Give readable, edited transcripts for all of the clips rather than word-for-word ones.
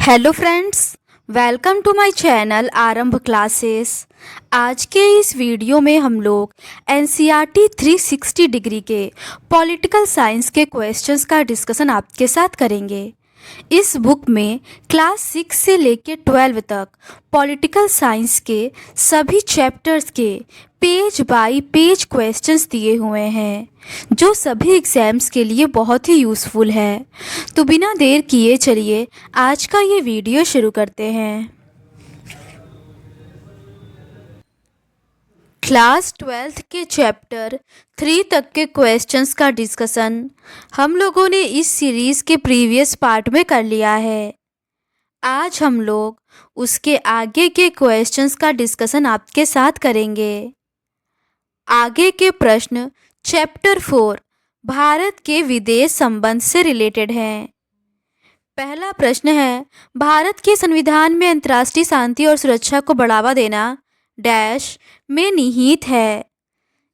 Hello friends, welcome to my channel Aarambh classes. आज के इस वीडियो में हम लोग एनसीईआरटी 360 डिग्री के पॉलिटिकल साइंस के क्वेश्चंस का डिस्कशन आपके साथ करेंगे। इस बुक में क्लास 6 से लेकर 12 तक पॉलिटिकल साइंस के सभी चैप्टर्स के पेज बाय पेज क्वेश्चंस दिए हुए हैं, जो सभी एग्जाम्स के लिए बहुत ही यूज़फुल है। तो बिना देर किए चलिए आज का ये वीडियो शुरू करते हैं। क्लास 12 के चैप्टर 3 तक के क्वेश्चंस का डिस्कशन हम लोगों ने इस सीरीज़ के प्रीवियस पार्ट में कर लिया है। आज हम लोग उसके आगे के क्वेश्चंस का डिस्कशन आपके साथ करेंगे। आगे के प्रश्न चैप्टर 4 भारत के विदेश संबंध से रिलेटेड हैं। पहला प्रश्न है, भारत के संविधान में अंतर्राष्ट्रीय शांति और सुरक्षा को बढ़ावा देना डैश में निहित है।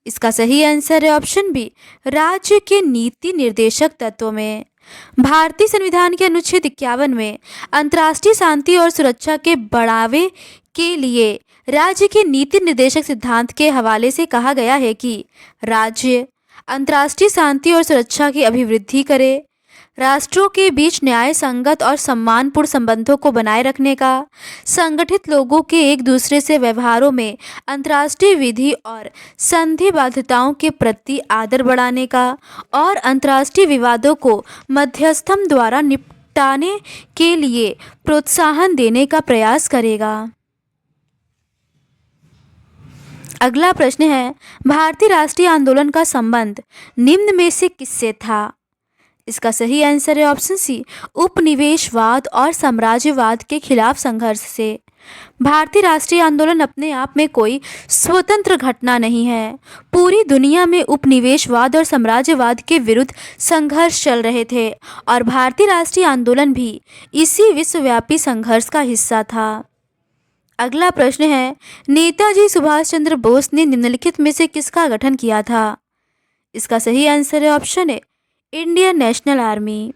इसका सही आंसर है ऑप्शन बी, राज्य के नीति निर्देशक तत्वों में। भारतीय संविधान के अनुच्छेद 51 में अंतर्राष्ट्रीय शांति और सुरक्षा के बढ़ावे के लिए राज्य के नीति निर्देशक सिद्धांत के हवाले से कहा गया है कि राज्य अंतर्राष्ट्रीय शांति और सुरक्षा की अभिवृद्धि करे, राष्ट्रों के बीच न्याय संगत और सम्मानपूर्ण संबंधों को बनाए रखने का, संगठित लोगों के एक दूसरे से व्यवहारों में अंतर्राष्ट्रीय विधि और संधि बाध्यताओं के प्रति आदर बढ़ाने का और अंतर्राष्ट्रीय विवादों को मध्यस्थम द्वारा निपटाने के लिए प्रोत्साहन देने का प्रयास करेगा। अगला प्रश्न है, भारतीय राष्ट्रीय आंदोलन का संबंध निम्न में से किससे था? इसका सही आंसर है ऑप्शन सी, उपनिवेशवाद और साम्राज्यवाद के खिलाफ संघर्ष से। भारतीय राष्ट्रीय आंदोलन अपने आप में कोई स्वतंत्र घटना नहीं है। पूरी दुनिया में उपनिवेशवाद और साम्राज्यवाद के विरुद्ध संघर्ष चल रहे थे और भारतीय राष्ट्रीय आंदोलन भी इसी विश्वव्यापी संघर्ष का हिस्सा था। अगला प्रश्न है, नेताजी सुभाष चंद्र बोस ने निम्नलिखित में से किसका गठन किया था? इसका सही आंसर है option A, Indian national army.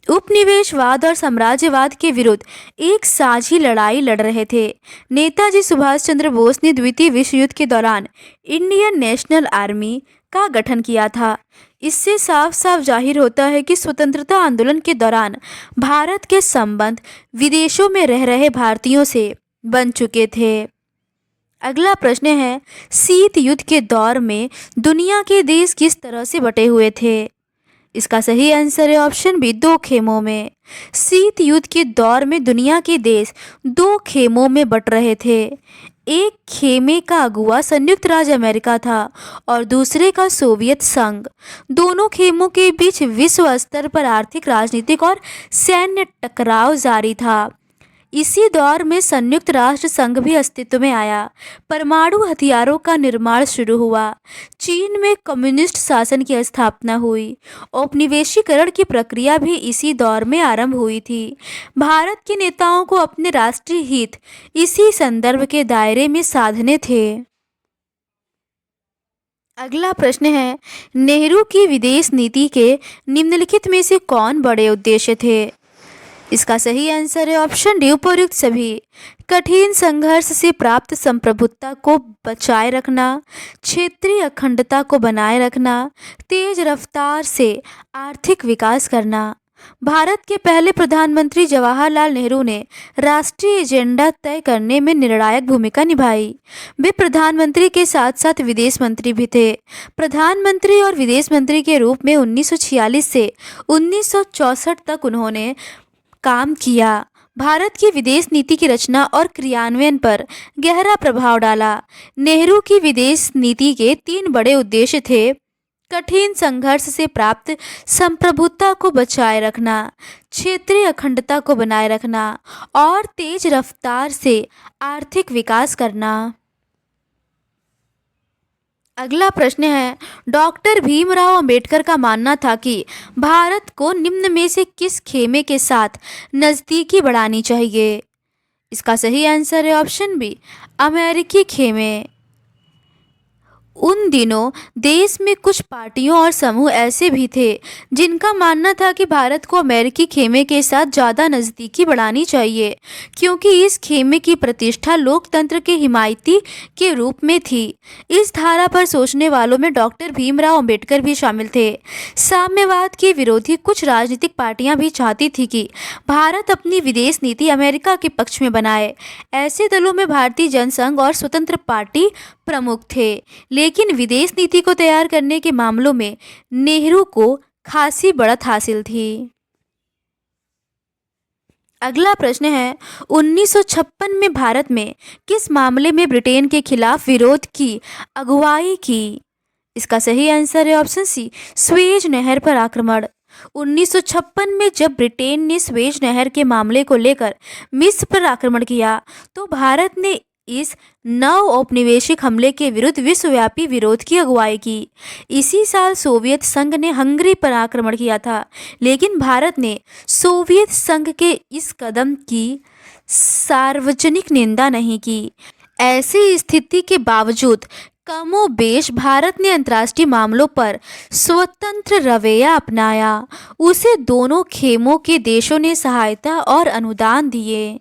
उपनिवेशवाद और साम्राज्यवाद के विरुद्ध एक साझी लड़ाई लड़ रहे थे। नेताजी सुभाष चंद्र बोस ने द्वितीय विश्व युद्ध के दौरान इंडियन नेशनल आर्मी का गठन किया था। इससे साफ साफ जाहिर होता है कि स्वतंत्रता आंदोलन के दौरान भारत के संबंध विदेशों में रह रहे भारतीयों से बन चुके थे। अगला प्रश्न है, शीत युद्ध के दौर में दुनिया के देश किस तरह से बटे हुए थे? इसका सही आंसर है ऑप्शन बी, दो खेमों में। शीत युद्ध के दौर में दुनिया के देश दो खेमों में बट रहे थे। एक खेमे का अगुवा संयुक्त राज्य अमेरिका था और दूसरे का सोवियत संघ। दोनों खेमों के बीच विश्व स्तर पर आर्थिक, राजनीतिक और सैन्य टकराव जारी था। इसी दौर में संयुक्त राष्ट्र संघ भी अस्तित्व में आया। परमाणु हथियारों का निर्माण शुरू हुआ। चीन में कम्युनिस्ट शासन की स्थापना हुई। औपनिवेशीकरण की प्रक्रिया भी इसी दौर में आरंभ हुई थी। भारत के नेताओं को अपने राष्ट्रीय हित इसी संदर्भ के दायरे में साधने थे। अगला प्रश्न है, नेहरू की विदेश नीति के निम्नलिखित में से कौन बड़े उद्देश्य थे? इसका सही आंसर है ऑप्शन डी, उपयुक्त सभी। कठिन संघर्ष से प्राप्त संप्रभुता को बचाए रखना, क्षेत्रीय अखंडता को बनाए रखना, तेज रफ्तार से आर्थिक विकास करना। भारत के पहले प्रधानमंत्री जवाहरलाल नेहरू ने राष्ट्रीय एजेंडा तय करने में निर्णायक भूमिका निभाई। वे प्रधानमंत्री के साथ साथ विदेश मंत्री भी थे। प्रधानमंत्री और विदेश मंत्री के रूप में 1946 से 1964 तक उन्होंने काम किया। भारत की विदेश नीति की रचना और क्रियान्वयन पर गहरा प्रभाव डाला। नेहरू की विदेश नीति के 3 बड़े उद्देश्य थे: कठिन संघर्ष से प्राप्त संप्रभुता को बचाए रखना, क्षेत्रीय अखंडता को बनाए रखना और तेज रफ्तार से आर्थिक विकास करना। अगला प्रश्न है, डॉक्टर भीमराव अंबेडकर का मानना था कि भारत को निम्न में से किस खेमे के साथ नज़दीकी बढ़ानी चाहिए? इसका सही आंसर है ऑप्शन बी, अमेरिकी खेमे। उन दिनों देश में कुछ पार्टियों और समूह ऐसे भी थे जिनका मानना था कि भारत को अमेरिकी खेमे के साथ ज़्यादा नज़दीकी बढ़ानी चाहिए, क्योंकि इस खेमे की प्रतिष्ठा लोकतंत्र के हिमायती के रूप में थी। इस धारा पर सोचने वालों में डॉक्टर भीमराव अंबेडकर भी शामिल थे। साम्यवाद के विरोधी कुछ राजनीतिक पार्टियां भी चाहती थी कि भारत अपनी विदेश नीति अमेरिका के पक्ष में बनाए। ऐसे दलों में भारतीय जनसंघ और स्वतंत्र पार्टी प्रमुख थे, लेकिन विदेश नीति को तैयार करने के मामलों में नेहरू को खासी बढ़त हासिल थी। अगला प्रश्न है, 1956 में भारत में किस मामले में ब्रिटेन के खिलाफ विरोध की अगुवाई की? इसका सही आंसर है ऑप्शन सी, स्वेज नहर पर आक्रमण। 1956 में जब ब्रिटेन ने स्वेज नहर के मामले को लेकर मिस्र पर आक्रमण किया, तो भारत ने इस नव औपनिवेशिक हमले के विरुद्ध विश्वव्यापी विरोध की अगुवाई की। इसी साल सोवियत संघ ने हंगरी पर आक्रमण किया था, लेकिन भारत ने सोवियत संघ के इस कदम की सार्वजनिक निंदा नहीं की। ऐसी स्थिति के बावजूद कमोबेश भारत ने अंतर्राष्ट्रीय मामलों पर स्वतंत्र रवैया अपनाया। उसे दोनों खेमों के देशों ने सहायता और अनुदान दिए।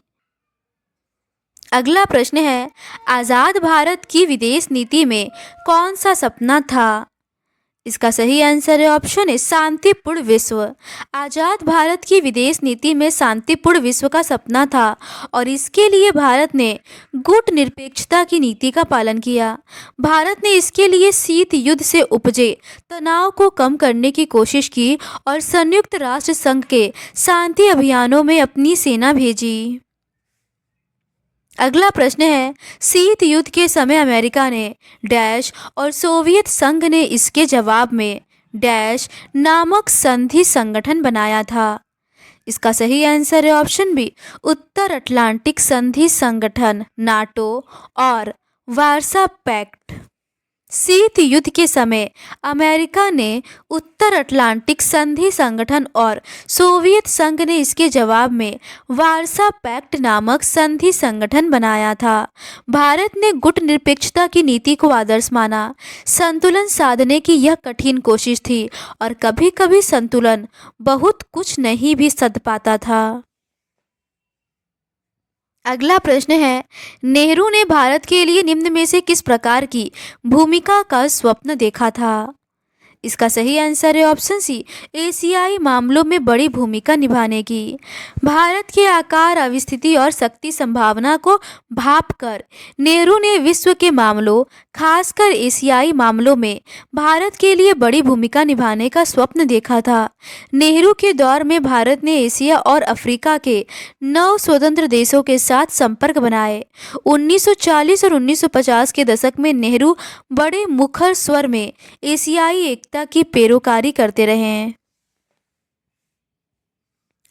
अगला प्रश्न है, आज़ाद भारत की विदेश नीति में कौन सा सपना था? इसका सही आंसर है ऑप्शन ए, शांतिपूर्ण विश्व। आज़ाद भारत की विदेश नीति में शांतिपूर्ण विश्व का सपना था और इसके लिए भारत ने गुट निरपेक्षता की नीति का पालन किया। भारत ने इसके लिए शीत युद्ध से उपजे तनाव को कम करने की कोशिश की और संयुक्त राष्ट्र संघ के शांति अभियानों में अपनी सेना भेजी। अगला प्रश्न है, शीत युद्ध के समय अमेरिका ने डैश और सोवियत संघ ने इसके जवाब में डैश नामक संधि संगठन बनाया था। इसका सही आंसर है ऑप्शन बी, उत्तर अटलांटिक संधि संगठन नाटो और वार्सा पैक्ट। शीत युद्ध के समय अमेरिका ने उत्तर अटलांटिक संधि संगठन और सोवियत संघ ने इसके जवाब में वार्सा पैक्ट नामक संधि संगठन बनाया था। भारत ने गुट निरपेक्षता की नीति को आदर्श माना। संतुलन साधने की यह कठिन कोशिश थी और कभी-कभी संतुलन बहुत कुछ नहीं भी सध पाता था। अगला प्रश्न है, नेहरू ने भारत के लिए निम्न में से किस प्रकार की भूमिका का स्वप्न देखा था? इसका सही आंसर है ऑप्शन सी, एशियाई मामलों में बड़ी भूमिका निभाने की। भारत के आकार, अवस्थिति और शक्ति संभावना को भांपकर नेहरू ने विश्व के मामलों, खासकर एशियाई मामलों में भारत के लिए बड़ी भूमिका निभाने का स्वप्न देखा था। नेहरू के दौर में भारत ने एशिया और अफ्रीका के 9 स्वतंत्र देशों के साथ संपर्क बनाए। 1940 और 1950 के दशक में नेहरू बड़े मुखर स्वर में एशियाई एकता की पैरोकारी करते रहे हैं।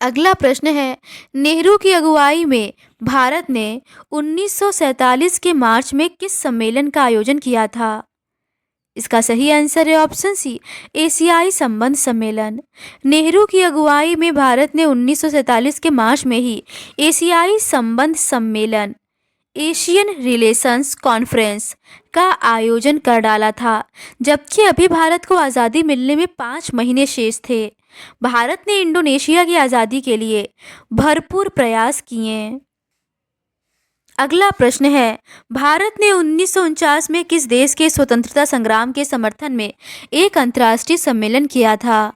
अगला प्रश्न है, नेहरू की अगुवाई में भारत ने 1947 के मार्च में किस सम्मेलन का आयोजन किया था? इसका सही आंसर है ऑप्शन सी, एशियाई संबंध सम्मेलन। नेहरू की अगुवाई में भारत ने 1947 के मार्च में ही एशियाई संबंध सम्मेलन एशियन रिलेशंस कॉन्फ्रेंस का आयोजन कर डाला था, जबकि अभी भारत को आज़ादी मिलने में 5 महीने शेष थे। भारत ने इंडोनेशिया की आज़ादी के लिए भरपूर प्रयास किए। अगला प्रश्न है, भारत ने 1949 में किस देश के स्वतंत्रता संग्राम के समर्थन में एक अंतर्राष्ट्रीय सम्मेलन किया था?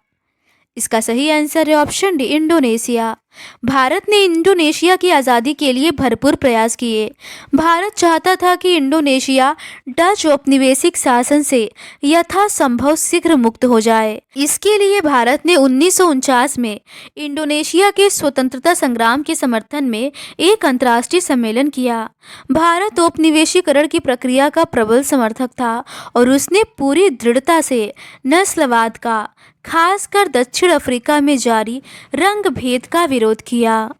इसका सही आंसर है ऑप्शन डी, इंडोनेशिया। भारत ने इंडोनेशिया की आज़ादी के लिए भरपूर प्रयास किए। भारत चाहता था कि इंडोनेशिया डच औपनिवेशिक शासन से यथासंभव शीघ्र मुक्त हो जाए। इसके लिए भारत ने 1949 में इंडोनेशिया के स्वतंत्रता संग्राम के समर्थन में एक अंतर्राष्ट्रीय सम्मेलन किया। भारत औपनिवेशीकरण की प्रक्रिया का प्रबल समर्थक था और उसने पूरी दृढ़ता से नस्लवाद का, खासकर दक्षिण अफ्रीका में जारी रंग भेद का विरोध किया।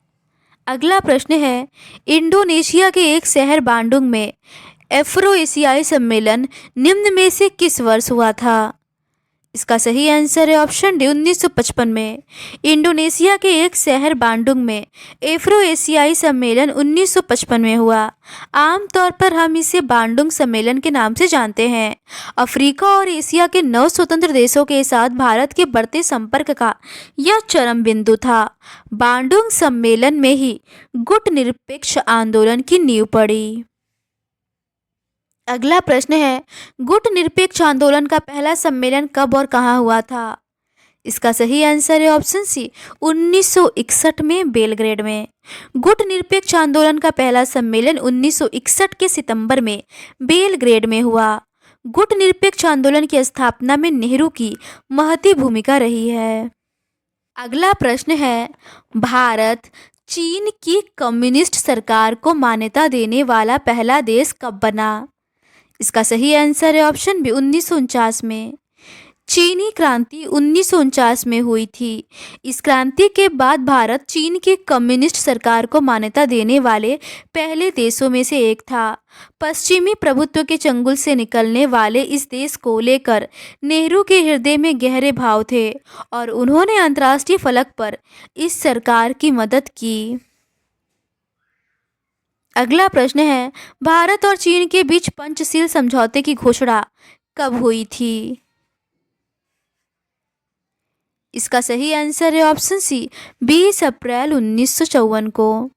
अगला प्रश्न है, इंडोनेशिया के एक शहर बांडुंग में एफ्रो एशियाई सम्मेलन निम्न में से किस वर्ष हुआ था? इसका सही आंसर है ऑप्शन डी 1955 में। इंडोनेशिया के एक शहर बांडुंग में एफ्रो एशियाई सम्मेलन 1955 में हुआ। आमतौर पर हम इसे बांडुंग सम्मेलन के नाम से जानते हैं। अफ्रीका और एशिया के 9 स्वतंत्र देशों के साथ भारत के बढ़ते संपर्क का यह चरम बिंदु था। बांडुंग सम्मेलन में ही गुट निरपेक्ष आंदोलन की नींव पड़ी। अगला प्रश्न है, गुट निरपेक्ष आंदोलन का पहला सम्मेलन कब और कहाँ हुआ था? इसका सही आंसर है ऑप्शन सी 1961 में बेलग्रेड में। गुट निरपेक्ष आंदोलन का पहला सम्मेलन 1961 के सितंबर में बेलग्रेड में हुआ। गुट निरपेक्ष आंदोलन की स्थापना में नेहरू की महती भूमिका रही है। अगला प्रश्न है, भारत चीन की कम्युनिस्ट सरकार को मान्यता देने वाला पहला देश कब बना? इसका सही आंसर है ऑप्शन बी 1949 में। चीनी क्रांति 1949 में हुई थी। इस क्रांति के बाद भारत चीन की कम्युनिस्ट सरकार को मान्यता देने वाले पहले देशों में से एक था। पश्चिमी प्रभुत्व के चंगुल से निकलने वाले इस देश को लेकर नेहरू के हृदय में गहरे भाव थे और उन्होंने अंतर्राष्ट्रीय फलक पर इस सरकार की मदद की। अगला प्रश्न है, भारत और चीन के बीच पंचशील समझौते की घोषणा कब हुई थी? इसका सही आंसर है ऑप्शन सी 20 अप्रैल 1954 को।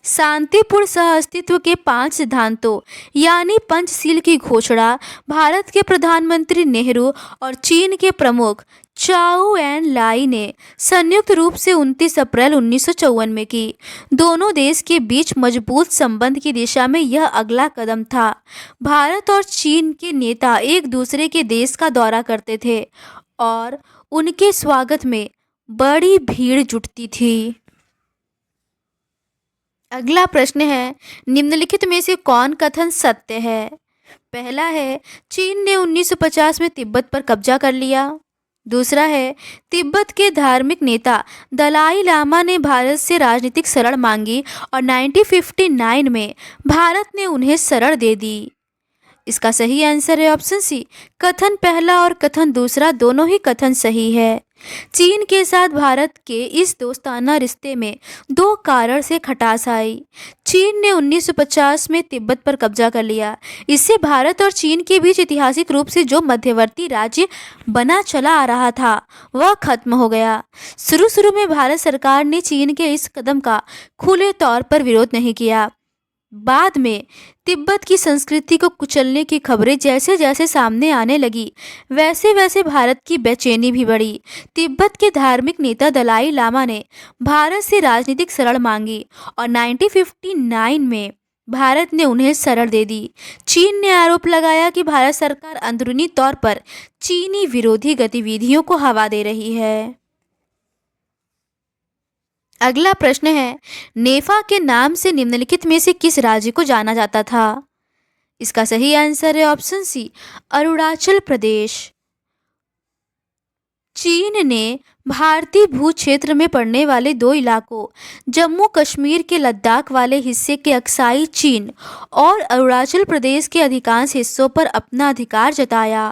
शांतिपूर्ण सहअस्तित्व के 5 सिद्धांतों यानी पंचशील की घोषणा भारत के प्रधानमंत्री नेहरू और चीन के प्रमुख चाउ एन लाई ने संयुक्त रूप से 29 अप्रैल 1954 में की। दोनों देश के बीच मजबूत संबंध की दिशा में यह अगला कदम था। भारत और चीन के नेता एक दूसरे के देश का दौरा करते थे और उनके स्वागत में बड़ी भीड़ जुटती थी। अगला प्रश्न है, निम्नलिखित में से कौन कथन सत्य है? पहला है, चीन ने 1950 में तिब्बत पर कब्जा कर लिया। दूसरा है, तिब्बत के धार्मिक नेता दलाई लामा ने भारत से राजनीतिक शरण मांगी और 1959 में भारत ने उन्हें शरण दे दी। इसका सही आंसर है ऑप्शन सी कथन पहला और कथन दूसरा, दोनों ही कथन सही है। चीन के साथ भारत के इस दोस्ताना रिश्ते में 2 कारण से खटास आई। चीन ने 1950 में तिब्बत पर कब्जा कर लिया। इससे भारत और चीन के बीच ऐतिहासिक रूप से जो मध्यवर्ती राज्य बना चला आ रहा था वह खत्म हो गया। शुरू में भारत सरकार ने चीन के इस कदम का खुले तौर पर विरोध नहीं किया। बाद में तिब्बत की संस्कृति को कुचलने की खबरें जैसे जैसे सामने आने लगी वैसे वैसे भारत की बेचैनी भी बढ़ी। तिब्बत के धार्मिक नेता दलाई लामा ने भारत से राजनीतिक शरण मांगी और 1959 में भारत ने उन्हें शरण दे दी। चीन ने आरोप लगाया कि भारत सरकार अंदरूनी तौर पर चीनी विरोधी गतिविधियों को हवा दे रही है। अगला प्रश्न है, नेफा के नाम से निम्नलिखित में से किस राज्य को जाना जाता था? इसका सही आंसर है ऑप्शन सी अरुणाचल प्रदेश। चीन ने भारतीय भू क्षेत्र में पड़ने वाले 2 इलाकों जम्मू कश्मीर के लद्दाख वाले हिस्से के अक्साई चीन और अरुणाचल प्रदेश के अधिकांश हिस्सों पर अपना अधिकार जताया।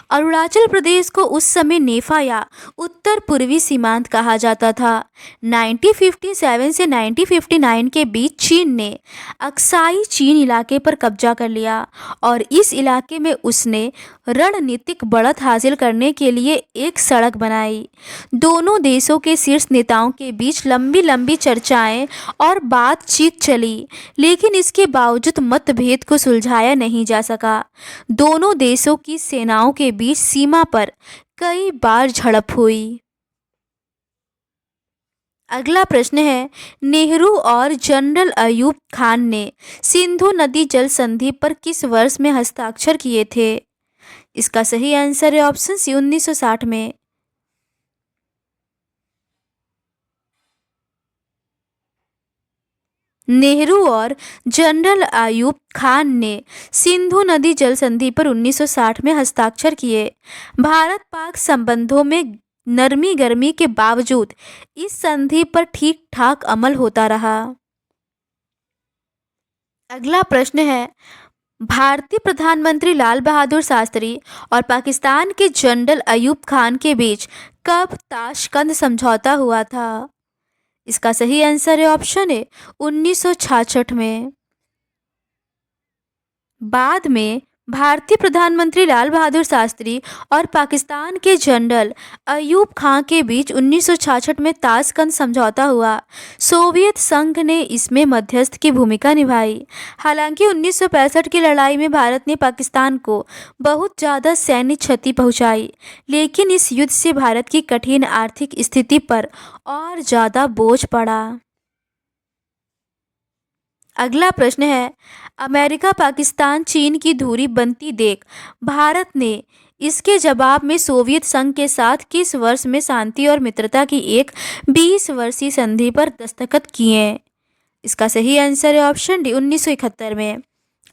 अरुणाचल प्रदेश को उस समय नेफा या उत्तर पूर्वी सीमांत कहा जाता था। 1957 से 1959 के बीच चीन ने अक्साई चीन इलाके पर कब्जा कर लिया और इस इलाके में उसने रणनीतिक बढ़त हासिल करने के लिए एक सड़क बनाई। दोनों देशों के शीर्ष नेताओं के बीच लंबी लंबी चर्चाएं और बातचीत चली, लेकिन इसके बावजूद मतभेद को सुलझाया नहीं जा सका। दोनों देशों की सेनाओं के बीच सीमा पर कई बार झड़प हुई। अगला प्रश्न है, नेहरू और जनरल अयूब खान ने सिंधु नदी जल संधि पर किस वर्ष में हस्ताक्षर किए थे? इसका सही आंसर है ऑप्शन सी 1960 में। नेहरू और जनरल अयूब खान ने सिंधु नदी जल संधि पर 1960 में हस्ताक्षर किए। भारत पाक संबंधों में नरमी गर्मी के बावजूद इस संधि पर ठीक ठाक अमल होता रहा। अगला प्रश्न है, भारतीय प्रधानमंत्री लाल बहादुर शास्त्री और पाकिस्तान के जनरल अयूब खान के बीच कब ताशकंद समझौता हुआ था? इसका सही आंसर है ऑप्शन ए 1966 में। बाद में भारतीय प्रधानमंत्री लाल बहादुर शास्त्री और पाकिस्तान के जनरल अयूब खान के बीच 1966 में ताशकंद समझौता हुआ। सोवियत संघ ने इसमें मध्यस्थ की भूमिका निभाई। हालांकि 1965 की लड़ाई में भारत ने पाकिस्तान को बहुत ज़्यादा सैन्य क्षति पहुंचाई, लेकिन इस युद्ध से भारत की कठिन आर्थिक स्थिति पर और ज़्यादा बोझ पड़ा। अगला प्रश्न है, अमेरिका पाकिस्तान चीन की दूरी बनती देख भारत ने इसके जवाब में सोवियत संघ के साथ किस वर्ष में शांति और मित्रता की एक 20 वर्षीय संधि पर दस्तखत किए? इसका सही आंसर है ऑप्शन डी 1971 में।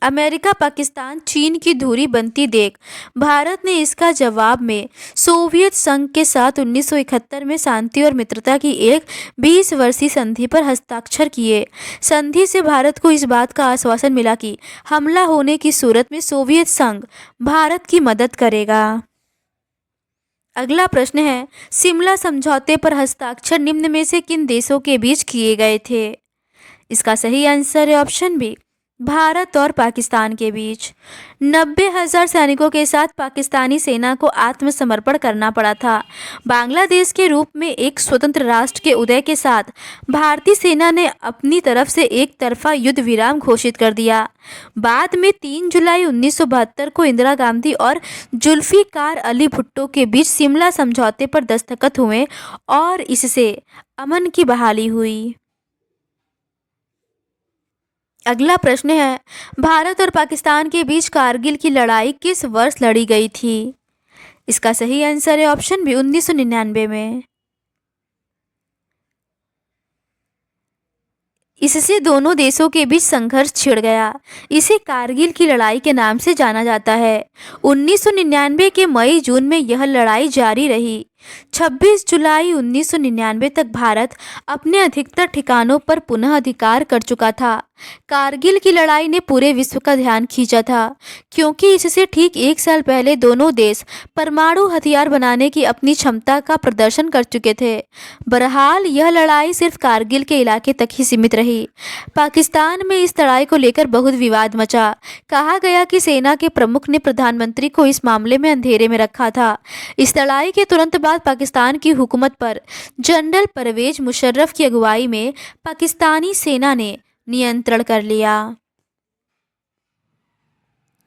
अमेरिका पाकिस्तान चीन की दूरी बनती देख भारत ने इसका जवाब में सोवियत संघ के साथ 1971 में शांति और मित्रता की एक 20 वर्षीय संधि पर हस्ताक्षर किए। संधि से भारत को इस बात का आश्वासन मिला कि हमला होने की सूरत में सोवियत संघ भारत की मदद करेगा। अगला प्रश्न है, शिमला समझौते पर हस्ताक्षर निम्न में से किन देशों के बीच किए गए थे? इसका सही आंसर है ऑप्शन बी भारत और पाकिस्तान के बीच। 90,000 सैनिकों के साथ पाकिस्तानी सेना को आत्मसमर्पण करना पड़ा था। बांग्लादेश के रूप में एक स्वतंत्र राष्ट्र के उदय के साथ भारतीय सेना ने अपनी तरफ से एक तरफा युद्ध विराम घोषित कर दिया। बाद में 3 जुलाई 1972 को इंदिरा गांधी और जुल्फिकार अली भुट्टो के बीच शिमला समझौते पर दस्तखत हुए और इससे अमन की बहाली हुई। अगला प्रश्न है, भारत और पाकिस्तान के बीच कारगिल की लड़ाई किस वर्ष लड़ी गई थी? इसका सही आंसर है ऑप्शन बी 1999 में। इससे दोनों देशों के बीच संघर्ष छिड़ गया। इसे कारगिल की लड़ाई के नाम से जाना जाता है। 1999 के मई जून में यह लड़ाई जारी रही। 26 जुलाई 1999 तक भारत अपने अधिकतर ठिकानों पर पुनः अधिकार कर चुका था। कारगिल की लड़ाई ने पूरे विश्व का ध्यान खींचा था, क्योंकि इससे ठीक 1 साल पहले दोनों देश परमाणु हथियार बनाने की अपनी क्षमता का प्रदर्शन कर चुके थे। बहरहाल यह लड़ाई सिर्फ कारगिल के इलाके तक ही सीमित रही। पाकिस्तान में इस लड़ाई को लेकर बहुत विवाद मचा। कहा गया कि सेना के प्रमुख ने प्रधानमंत्री को इस मामले में अंधेरे में रखा था। इस लड़ाई के तुरंत बाद पाकिस्तान की हुकूमत पर जनरल परवेज मुशर्रफ की अगुवाई में पाकिस्तानी सेना ने नियंत्रण कर लिया।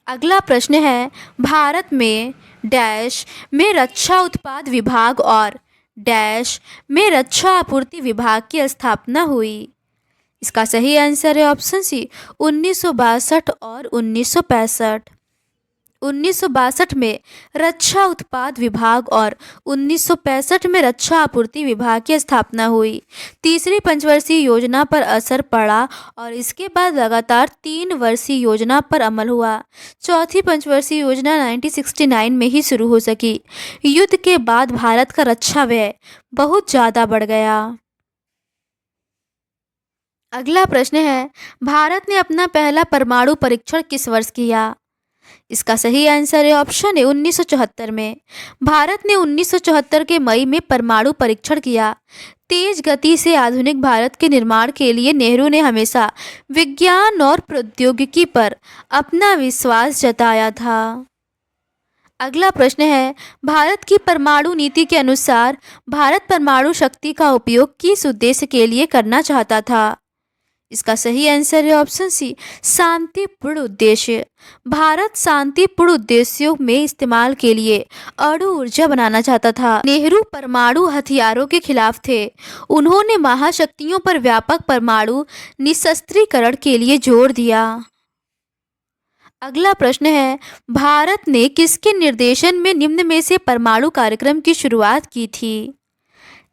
अगला प्रश्न है, भारत में डैश में रक्षा उत्पाद विभाग और डैश में रक्षा आपूर्ति विभाग की स्थापना हुई? इसका सही आंसर है ऑप्शन सी 1962 और 1965। 1962 में रक्षा उत्पाद विभाग और 1965 में रक्षा आपूर्ति विभाग की स्थापना हुई। तीसरी पंचवर्षीय योजना पर असर पड़ा और इसके बाद लगातार 3 वर्षीय योजना पर अमल हुआ। चौथी पंचवर्षीय योजना 1969 में ही शुरू हो सकी। युद्ध के बाद भारत का रक्षा व्यय बहुत ज़्यादा बढ़ गया। अगला प्रश्न है, भारत ने अपना पहला परमाणु परीक्षण किस वर्ष किया? इसका सही आंसर है ऑप्शन है 1974 में। भारत ने 1974 के मई में परमाणु परीक्षण किया। तेज गति से आधुनिक भारत के निर्माण के लिए नेहरू ने हमेशा विज्ञान और प्रौद्योगिकी पर अपना विश्वास जताया था। अगला प्रश्न है, भारत की परमाणु नीति के अनुसार भारत परमाणु शक्ति का उपयोग किस उद्देश्य के लिए करना चाहता था? इसका सही आंसर है ऑप्शन सी शांतिपूर्ण उद्देश्य। भारत शांतिपूर्ण उद्देश्यों में इस्तेमाल के लिए अणु ऊर्जा बनाना चाहता था। नेहरू परमाणु हथियारों के खिलाफ थे। उन्होंने महाशक्तियों पर व्यापक परमाणु निशस्त्रीकरण के लिए जोर दिया। अगला प्रश्न है, भारत ने किसके निर्देशन में निम्न में से परमाणु कार्यक्रम की शुरुआत की थी?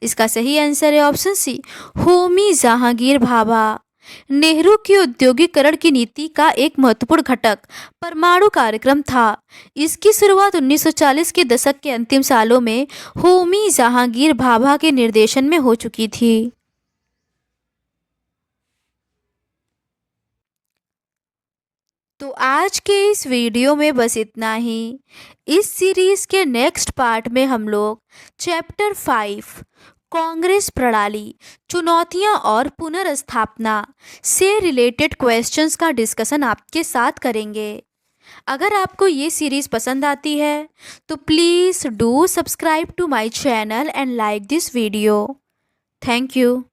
इसका सही आंसर है ऑप्शन सी होमी जहांगीर भाभा। नेहरू की औद्योगिकरण की नीति का एक महत्वपूर्ण घटक परमाणु कार्यक्रम था। इसकी शुरुआत 1940 के दशक के अंतिम सालों में होमी जहांगीर भाभा के निर्देशन में हो चुकी थी। तो आज के इस वीडियो में बस इतना ही। इस सीरीज के नेक्स्ट पार्ट में हम लोग चैप्टर 5 कांग्रेस प्रणाली, चुनौतियां और पुनर्स्थापना से रिलेटेड क्वेश्चंस का डिस्कशन आपके साथ करेंगे। अगर आपको ये सीरीज़ पसंद आती है तो please do subscribe to my channel and like this video. Thank you.